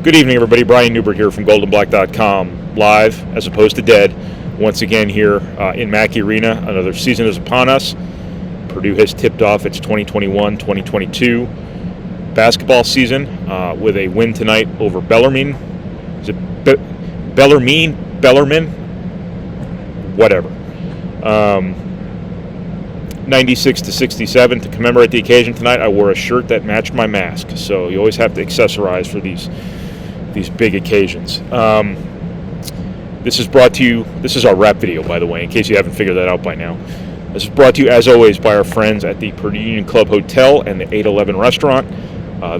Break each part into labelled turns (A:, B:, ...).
A: Good evening, everybody. Brian Neubert here from goldenblack.com, live as opposed to dead. Once again here in Mackey Arena. Another season is upon us. Purdue has tipped off its 2021-2022 basketball season with a win tonight over Bellarmine. Is it Bellarmine? Whatever. 96-67. To commemorate the occasion tonight, I wore a shirt that matched my mask. So you always have to accessorize for these big occasions. This is brought to you, this is our rap video, by the way, in case you haven't figured that out by now. This is brought to you, as always, by our friends at the Purdue Union Club Hotel and the 811 restaurant.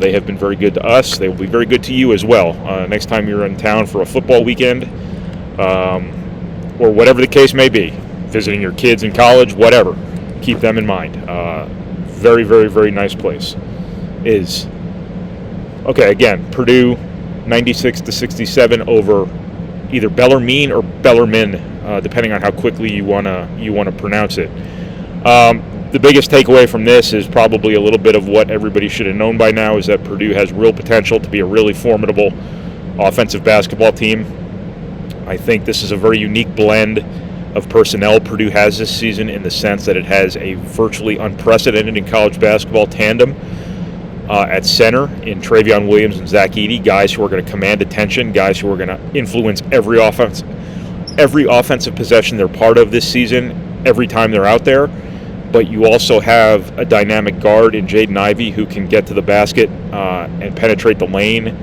A: They have been very good to us. They will be very good to you as well. Next time you're in town for a football weekend, or whatever the case may be, visiting your kids in college, whatever, keep them in mind. Very, very, very nice place. Okay, again, Purdue 96-67 over either Bellarmine or Bellarmine, depending on how quickly you wanna pronounce it. The biggest takeaway from this is probably a little bit of what everybody should have known by now, is that Purdue has real potential to be a really formidable offensive basketball team. I think this is a very unique blend of personnel Purdue has this season, in the sense that it has a virtually unprecedented in college basketball tandem at center in Trayvon Williams and Zach Edey, guys who are going to command attention, guys who are going to influence every offensive possession they're part of this season, every time they're out there. But you also have a dynamic guard in Jaden Ivey who can get to the basket and penetrate the lane,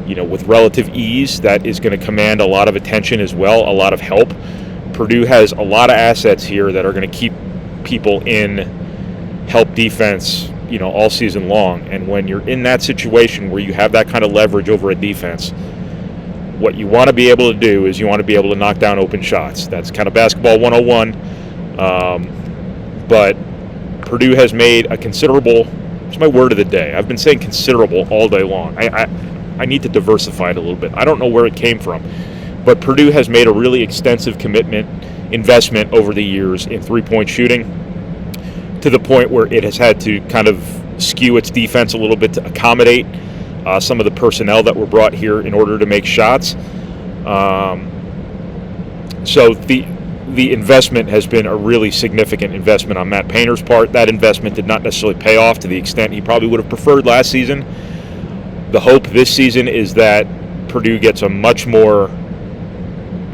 A: with relative ease. That is going to command a lot of attention as well, a lot of help. Purdue has a lot of assets here that are going to keep people in help defense, all season long. And when you're in that situation where you have that kind of leverage over a defense, what you want to be able to do is you want to be able to knock down open shots. That's kind of basketball 101. But Purdue has made a considerable, it's my word of the day. I've been saying considerable all day long. I need to diversify it a little bit. I don't know where it came from. But Purdue has made a really extensive investment over the years in three-point shooting, to the point where it has had to kind of skew its defense a little bit to accommodate some of the personnel that were brought here in order to make shots. So the investment has been a really significant investment on Matt Painter's part. That investment did not necessarily pay off to the extent he probably would have preferred last season. The hope this season is that Purdue gets a much more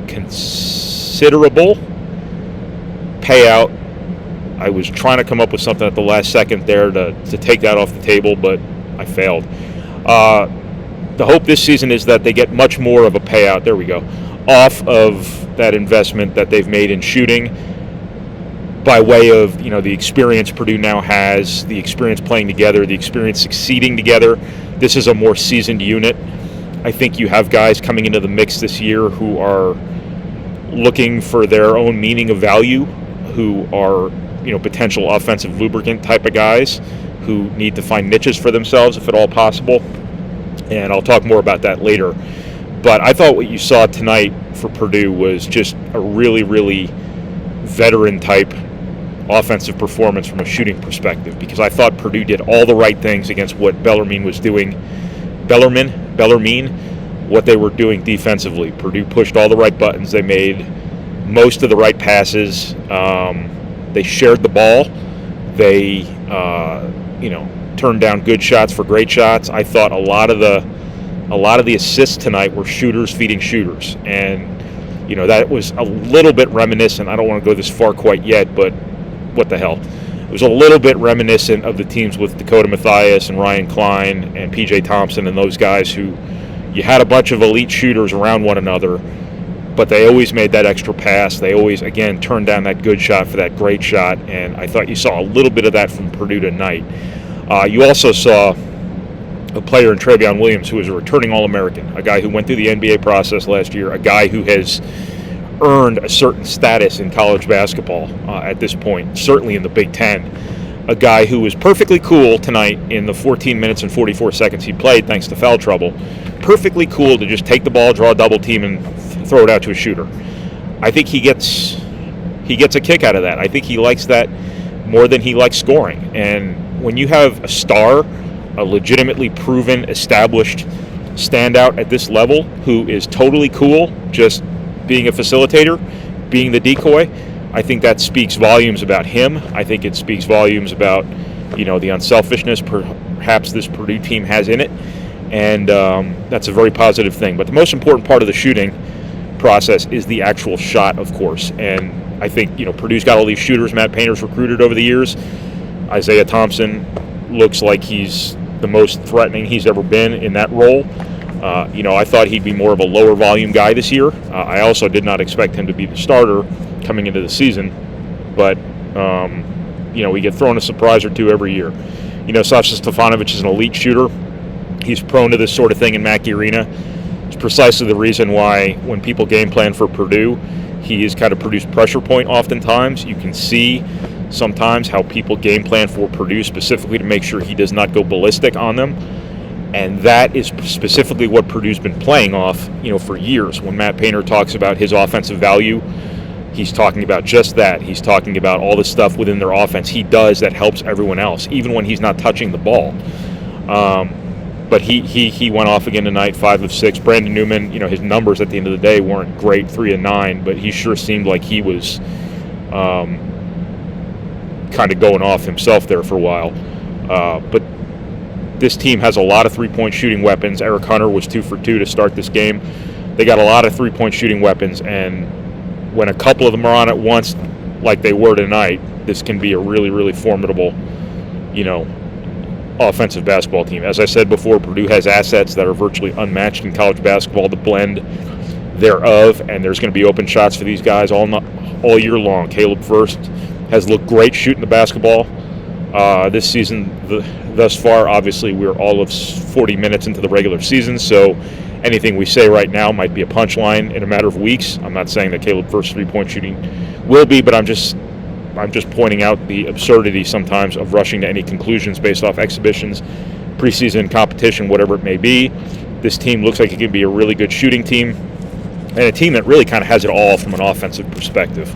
A: considerable payout. I was trying to come up with something at the last second there to take that off the table, but I failed. The hope this season is that they get much more of a payout, there we go, off of that investment that they've made in shooting, by way of the experience Purdue now has, the experience playing together, the experience succeeding together. This is a more seasoned unit. I think you have guys coming into the mix this year who are looking for their own meaning of value, who are potential offensive lubricant type of guys who need to find niches for themselves, if at all possible. And I'll talk more about that later. But I thought what you saw tonight for Purdue was just a really, really veteran type offensive performance from a shooting perspective, because I thought Purdue did all the right things against what Bellarmine was doing. Bellarmine, what they were doing defensively. Purdue pushed all the right buttons. They made most of the right passes. They shared the ball. They, turned down good shots for great shots. I thought a lot of the assists tonight were shooters feeding shooters, and that was a little bit reminiscent. I don't want to go this far quite yet, but what the hell? It was a little bit reminiscent of the teams with Dakota Mathias and Ryan Klein and PJ Thompson and those guys, who you had a bunch of elite shooters around one another, but they always made that extra pass. They always, again, turned down that good shot for that great shot, and I thought you saw a little bit of that from Purdue tonight. You also saw a player in Trayvon Williams who is a returning All-American, a guy who went through the NBA process last year, a guy who has earned a certain status in college basketball at this point, certainly in the Big Ten. A guy who was perfectly cool tonight in the 14 minutes and 44 seconds he played, thanks to foul trouble. Perfectly cool to just take the ball, draw a double team, and throw it out to a shooter. I think he gets a kick out of that. I think he likes that more than he likes scoring. And when you have a star, a legitimately proven, established standout at this level who is totally cool just being a facilitator, being the decoy. I think that speaks volumes about him. I think it speaks volumes about, the unselfishness perhaps this Purdue team has in it. And that's a very positive thing. But the most important part of the shooting process is the actual shot, of course. And I think, Purdue's got all these shooters Matt Painter's recruited over the years. Isaiah Thompson looks like he's the most threatening he's ever been in that role. I thought he'd be more of a lower volume guy this year. I also did not expect him to be the starter coming into the season. But, we get thrown a surprise or two every year. Sasha Stefanovic is an elite shooter. He's prone to this sort of thing in Mackey Arena. It's precisely the reason why when people game plan for Purdue, he is kind of Purdue's pressure point oftentimes. You can see sometimes how people game plan for Purdue specifically to make sure he does not go ballistic on them. And that is specifically what Purdue's been playing off, for years. When Matt Painter talks about his offensive value, he's talking about just that. He's talking about all the stuff within their offense he does that helps everyone else, even when he's not touching the ball. But he went off again tonight, 5 of 6. Brandon Newman, his numbers at the end of the day weren't great, 3 of 9, but he sure seemed like he was kind of going off himself there for a while. But this team has a lot of three-point shooting weapons. Eric Hunter was 2 for 2 to start this game. They got a lot of three-point shooting weapons, and when a couple of them are on at once, like they were tonight, this can be a really, really formidable, offensive basketball team. As I said before, Purdue has assets that are virtually unmatched in college basketball, the blend thereof, and there's going to be open shots for these guys all year long. Caleb First has looked great shooting the basketball this season thus far. Obviously, we're all of 40 minutes into the regular season, so anything we say right now might be a punchline in a matter of weeks. I'm not saying that Caleb First's three-point shooting will be, but I'm just pointing out the absurdity sometimes of rushing to any conclusions based off exhibitions, preseason competition, whatever it may be. This team looks like it can be a really good shooting team and a team that really kind of has it all from an offensive perspective.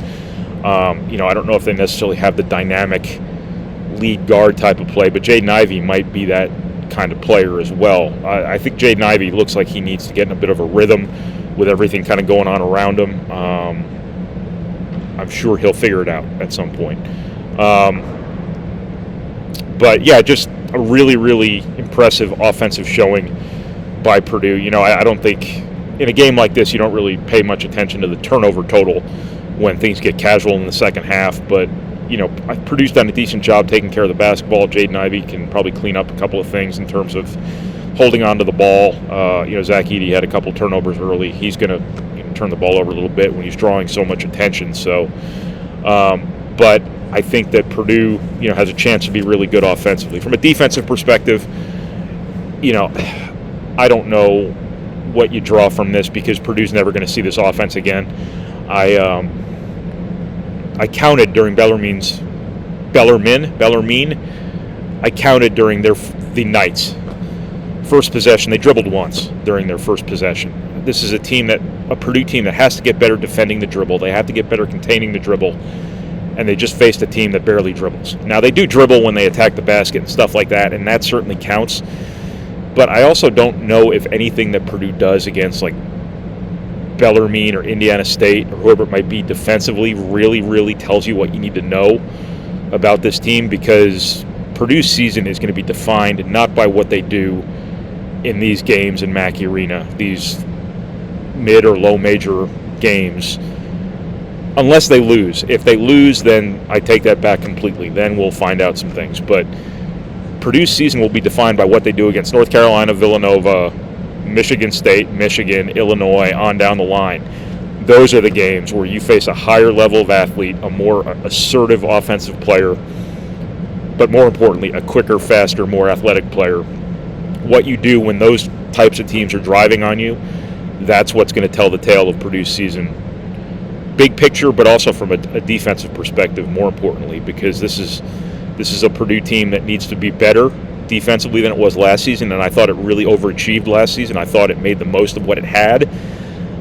A: I don't know if they necessarily have the dynamic lead guard type of play, but Jaden Ivey might be that kind of player as well. I think Jaden Ivey looks like he needs to get in a bit of a rhythm with everything kind of going on around him. I'm sure he'll figure it out at some point. But yeah, just a really, really impressive offensive showing by Purdue. I don't think in a game like this you don't really pay much attention to the turnover total when things get casual in the second half, but Purdue's done a decent job taking care of the basketball. Jaden Ivey can probably clean up a couple of things in terms of holding on to the ball. Zach Edey had a couple turnovers early. He's going to turn the ball over a little bit when he's drawing so much attention. So, but I think that Purdue, has a chance to be really good offensively. From a defensive perspective, I don't know what you draw from this because Purdue's never going to see this offense again. I counted during Bellarmine. I counted during the Knights' first possession. They dribbled once during their first possession. This is a Purdue team that has to get better defending the dribble. They have to get better containing the dribble, and they just faced a team that barely dribbles. Now they do dribble when they attack the basket and stuff like that, and that certainly counts. But I also don't know if anything that Purdue does against like Bellarmine or Indiana State or whoever it might be defensively really, really tells you what you need to know about this team, because Purdue's season is going to be defined not by what they do in these games in Mackey Arena, these mid or low major games, unless they lose. If they lose, then I take that back completely. Then we'll find out some things. But Purdue's season will be defined by what they do against North Carolina, Villanova, Michigan State, Michigan, Illinois, on down the line. Those are the games where you face a higher level of athlete, a more assertive offensive player, but more importantly, a quicker, faster, more athletic player. What you do when those types of teams are driving on you, that's what's going to tell the tale of Purdue's season. Big picture, but also from a defensive perspective, more importantly, because this is a Purdue team that needs to be better defensively than it was last season, and I thought it really overachieved last season. I thought it made the most of what it had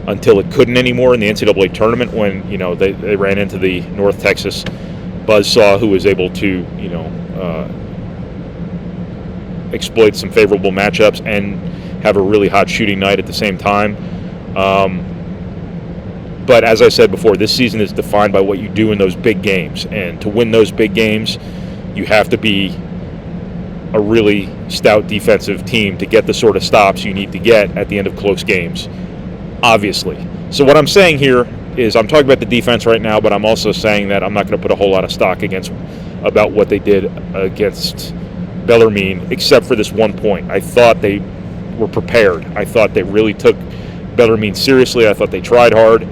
A: until it couldn't anymore in the NCAA tournament when, they ran into the North Texas buzzsaw who was able to, exploit some favorable matchups and have a really hot shooting night at the same time. But as I said before, this season is defined by what you do in those big games. And to win those big games, you have to be a really stout defensive team to get the sort of stops you need to get at the end of close games, obviously. So what I'm saying here is I'm talking about the defense right now, but I'm also saying that I'm not going to put a whole lot of stock about what they did against Bellarmine, except for this one point. I thought they were prepared. I thought they really took Bellarmine seriously. I thought they tried hard.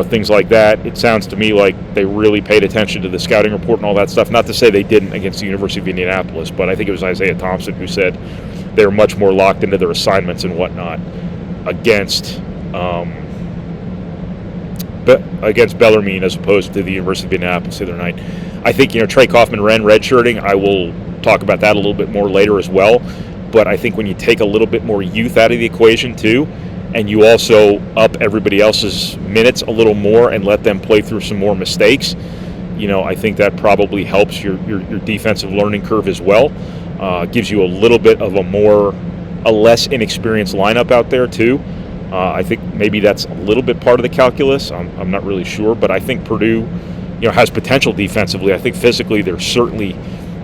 A: Things like that. It sounds to me like they really paid attention to the scouting report and all that stuff. Not to say they didn't against the University of Indianapolis, but I think it was Isaiah Thompson who said they were much more locked into their assignments and whatnot against Bellarmine as opposed to the University of Indianapolis the other night. I think, Trey Kaufman redshirting, I will talk about that a little bit more later as well. But I think when you take a little bit more youth out of the equation too, and you also up everybody else's minutes a little more and let them play through some more mistakes, I think that probably helps your defensive learning curve as well. Gives you a little bit of a less inexperienced lineup out there too. I think maybe that's a little bit part of the calculus. I'm not really sure, but I think Purdue, has potential defensively. I think physically they're certainly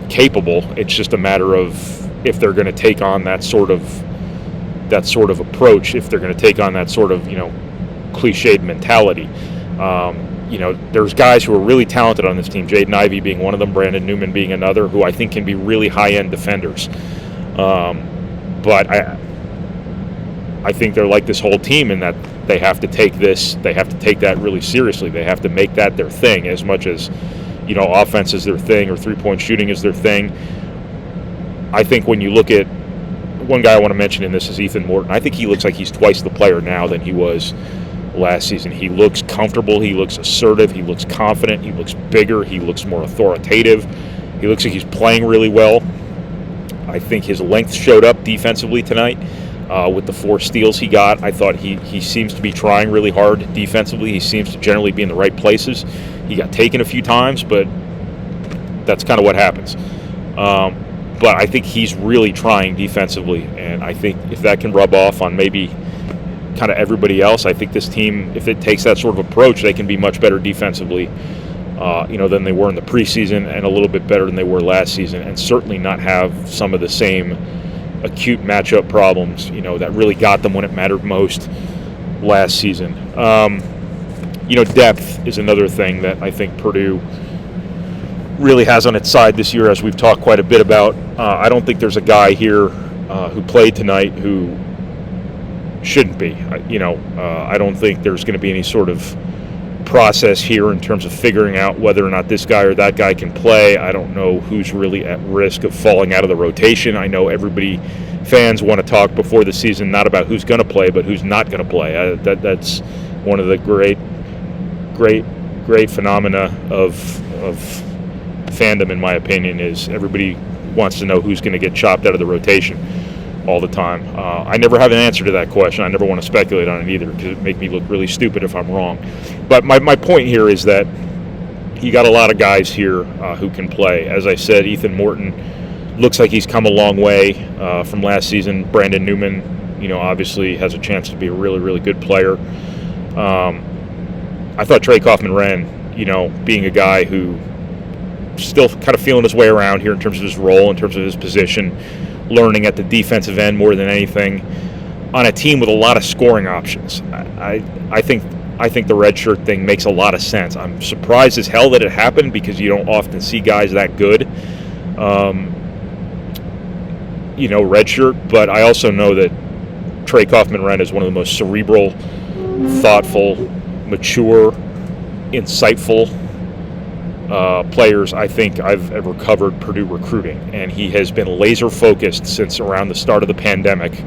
A: capable. It's just a matter of if they're going to take on that sort of approach, if they're going to take on that sort of, cliched mentality. There's guys who are really talented on this team, Jaden Ivey being one of them, Brandon Newman being another, who I think can be really high-end defenders. But I think they're like this whole team in that they have to take that really seriously. They have to make that their thing as much as, offense is their thing or three-point shooting is their thing. I think when you look at one guy I want to mention in this is Ethan Morton. I think he looks like he's twice the player now than he was last season. He looks comfortable. He looks assertive. He looks confident. He looks bigger. He looks more authoritative. He looks like he's playing really well. I think his length showed up defensively tonight with the 4 steals he got. I thought he seems to be trying really hard defensively. He seems to generally be in the right places. He got taken a few times, but that's kind of what happens. But I think he's really trying defensively, and I think if that can rub off on maybe kind of everybody else, I think this team, if it takes that sort of approach, they can be much better defensively, than they were in the preseason, and a little bit better than they were last season, and certainly not have some of the same acute matchup problems, that really got them when it mattered most last season. Depth is another thing that I think Purdue really has on its side this year, as we've talked quite a bit about. I don't think there's a guy here who played tonight who shouldn't be. I don't think there's going to be any sort of process here in terms of figuring out whether or not this guy or that guy can play. I don't know who's really at risk of falling out of the rotation. I know fans want to talk before the season not about who's going to play, but who's not going to play. That's one of the great phenomena of fandom, in my opinion, is everybody wants to know who's going to get chopped out of the rotation all the time. I never have an answer to that question. I never want to speculate on it either, because it make me look really stupid if I'm wrong. But my point here is that you got a lot of guys here who can play. As I said, Ethan Morton looks like he's come a long way from last season. Brandon Newman, obviously has a chance to be a really, really good player. I thought Trey Kaufman, being a guy who still kind of feeling his way around here in terms of his role, in terms of his position, learning at the defensive end more than anything, on a team with a lot of scoring options. I think the redshirt thing makes a lot of sense. I'm surprised as hell that it happened, because you don't often see guys that good, redshirt. But I also know that Trey Kaufman is one of the most cerebral, thoughtful, mature, insightful players I think I've ever covered Purdue recruiting, and he has been laser focused since around the start of the pandemic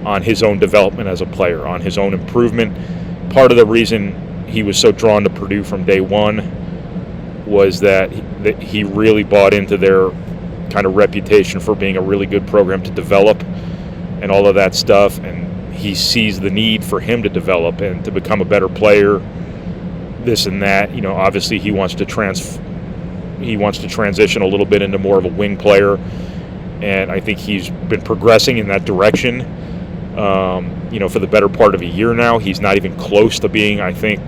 A: on his own development as a player, on his own improvement. Part of the reason he was so drawn to Purdue from day one was that he really bought into their kind of reputation for being a really good program to develop and all of that stuff, and he sees the need for him to develop and to become a better player, this and that. Obviously he wants to transition a little bit into more of a wing player, and I think he's been progressing in that direction. for the better part of a year now. He's not even close to being, I think,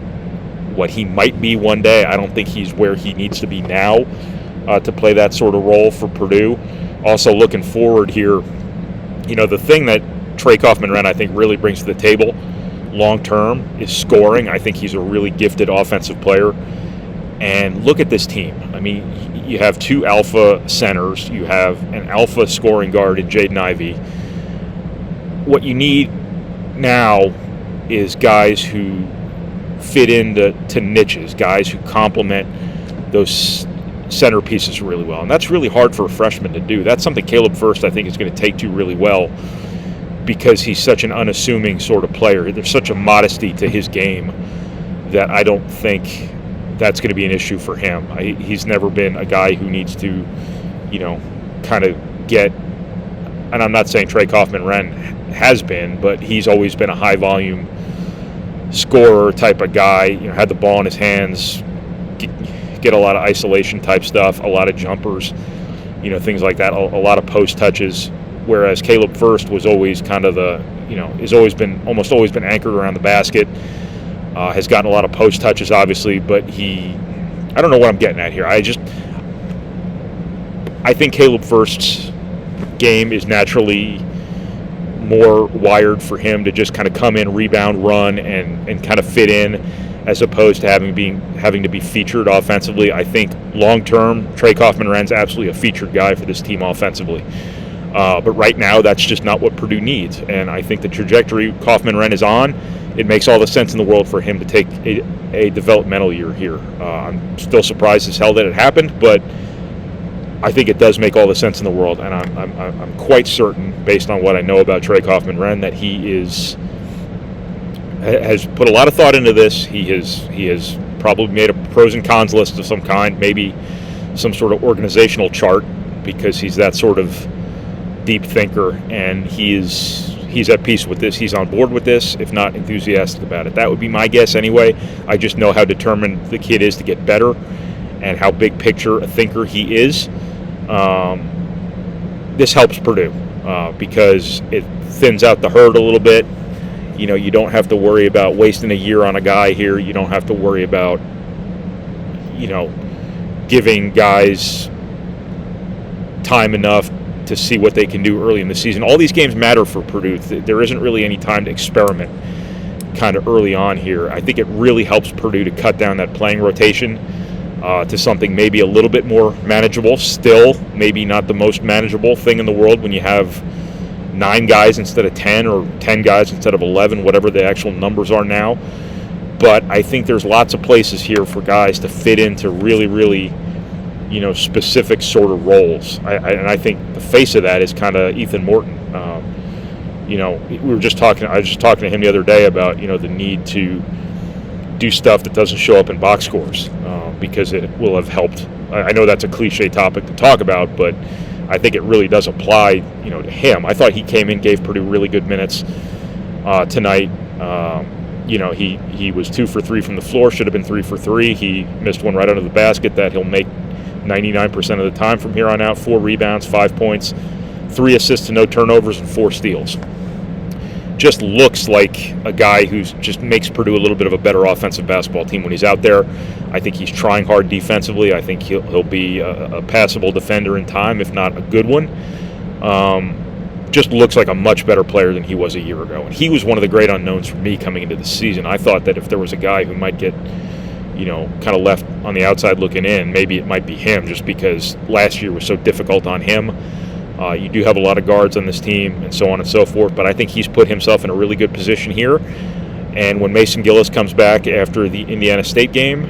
A: what he might be one day. I don't think he's where he needs to be now to play that sort of role for Purdue. Also looking forward here, the thing that Trey Kaufman-Renn, I think, really brings to the table long term is scoring. I think he's a really gifted offensive player. And look at this team. I mean, you have two alpha centers. You have an alpha scoring guard in Jaden Ivey. What you need now is guys who fit into niches, guys who complement those centerpieces really well. And that's really hard for a freshman to do. That's something Caleb Furst, I think, is going to take to really well because he's such an unassuming sort of player. There's such a modesty to his game that I don't think that's going to be an issue for him. He's never been a guy who needs to, kind of get, and I'm not saying Trey Kaufman-Renn has been, but he's always been a high-volume scorer type of guy, had the ball in his hands, get a lot of isolation type stuff, a lot of jumpers, things like that, a lot of post touches, whereas Caleb Furst was always kind of almost always been anchored around the basket, has gotten a lot of post touches, obviously, but I don't know what I'm getting at here. I think Caleb Furst's game is naturally more wired for him to just kind of come in, rebound, run, and kind of fit in, as opposed to having to be featured offensively. I think long term, Trey Kaufman-Renn's absolutely a featured guy for this team offensively. But right now, that's just not what Purdue needs. And I think the trajectory Kaufman-Renn is on, it makes all the sense in the world for him to take a developmental year here. I'm still surprised as hell that it happened, but I think it does make all the sense in the world. And I'm quite certain, based on what I know about Trey Kaufman-Renn, that he has put a lot of thought into this. He has probably made a pros and cons list of some kind, maybe some sort of organizational chart, because he's that sort of deep thinker, and he's at peace with this. He's on board with this, if not enthusiastic about it. That would be my guess anyway. I just know how determined the kid is to get better and how big picture a thinker he is. This helps Purdue because it thins out the herd a little bit. You don't have to worry about wasting a year on a guy here. You don't have to worry about, giving guys time enough to see what they can do early in the season. All these games matter for Purdue. There isn't really any time to experiment kind of early on here. I think it really helps Purdue to cut down that playing rotation to something maybe a little bit more manageable. Still, maybe not the most manageable thing in the world when you have 9 guys instead of 10 or 10 guys instead of 11, whatever the actual numbers are now. But I think there's lots of places here for guys to fit into really, really, specific sort of roles. And I think the face of that is kind of Ethan Morton. I was just talking to him the other day about, the need to do stuff that doesn't show up in box scores because it will have helped. I know that's a cliche topic to talk about, but I think it really does apply, to him. I thought he came in, gave Purdue really good minutes tonight. He was 2 for 3 from the floor, should have been 3 for 3. He missed one right under the basket that he'll make 99% of the time from here on out. 4 rebounds, 5 points, 3 assists to no turnovers, and 4 steals. Just looks like a guy who just makes Purdue a little bit of a better offensive basketball team when he's out there. I think he's trying hard defensively. I think he'll be a passable defender in time, if not a good one. Just looks like a much better player than he was a year ago. And he was one of the great unknowns for me coming into the season. I thought that if there was a guy who might get, kind of left on the outside looking in, maybe it might be him, just because last year was so difficult on him. You do have a lot of guards on this team and so on and so forth, but I think he's put himself in a really good position here. And when Mason Gillis comes back after the Indiana State game,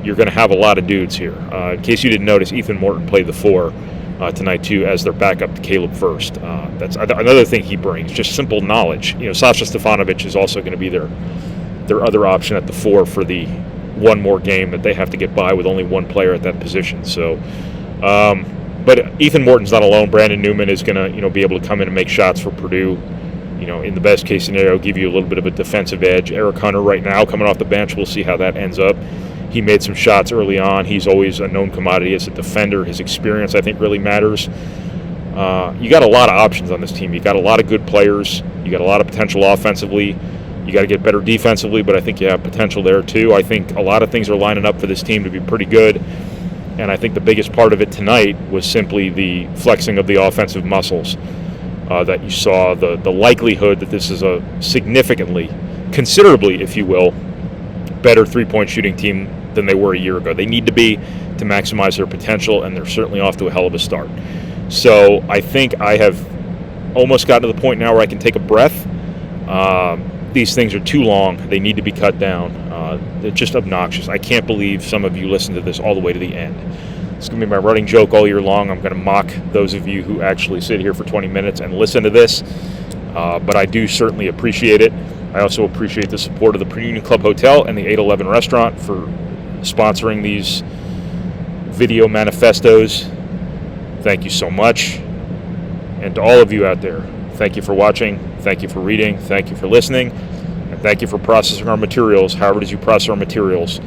A: you're going to have a lot of dudes here. In case you didn't notice, Ethan Morton played the 4 tonight too as their backup to Caleb Furst. That's another thing he brings, just simple knowledge. Sasha Stefanovic is also going to be their other option at the 4 for the one more game that they have to get by with only one player at that position. So, but Ethan Morton's not alone. Brandon Newman is going to be able to come in and make shots for Purdue. In the best case scenario, give you a little bit of a defensive edge. Eric Hunter right now coming off the bench. We'll see how that ends up. He made some shots early on. He's always a known commodity as a defender. His experience, I think, really matters. You got a lot of options on this team. You got a lot of good players. You got a lot of potential offensively. You got to get better defensively, but I think you have potential there too. I think a lot of things are lining up for this team to be pretty good, and I think the biggest part of it tonight was simply the flexing of the offensive muscles that you saw, the likelihood that this is a significantly, considerably, if you will, better three-point shooting team than they were a year ago. They need to be to maximize their potential, and they're certainly off to a hell of a start. So I think I have almost gotten to the point now where I can take a breath. These things are too long. They need to be cut down. They're just obnoxious. I can't believe some of you listen to this all the way to the end. It's going to be my running joke all year long. I'm going to mock those of you who actually sit here for 20 minutes and listen to this. But I do certainly appreciate it. I also appreciate the support of the Purdue Club Hotel and the 811 Restaurant for sponsoring these video manifestos. Thank you so much. And to all of you out there, thank you for watching, thank you for reading, thank you for listening, and thank you for processing our materials, however it is you process our materials.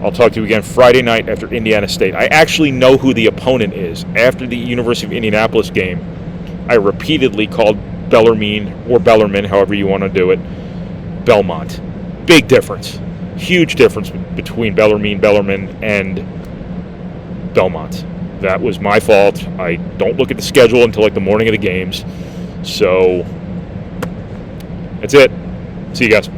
A: I'll talk to you again Friday night after Indiana State. I actually know who the opponent is. After the University of Indianapolis game, I repeatedly called Bellarmine, or Bellarmine, however you want to do it, Belmont. Big difference. Huge difference between Bellarmine, and Belmont. That was my fault. I don't look at the schedule until like the morning of the games. So, that's it. See you guys.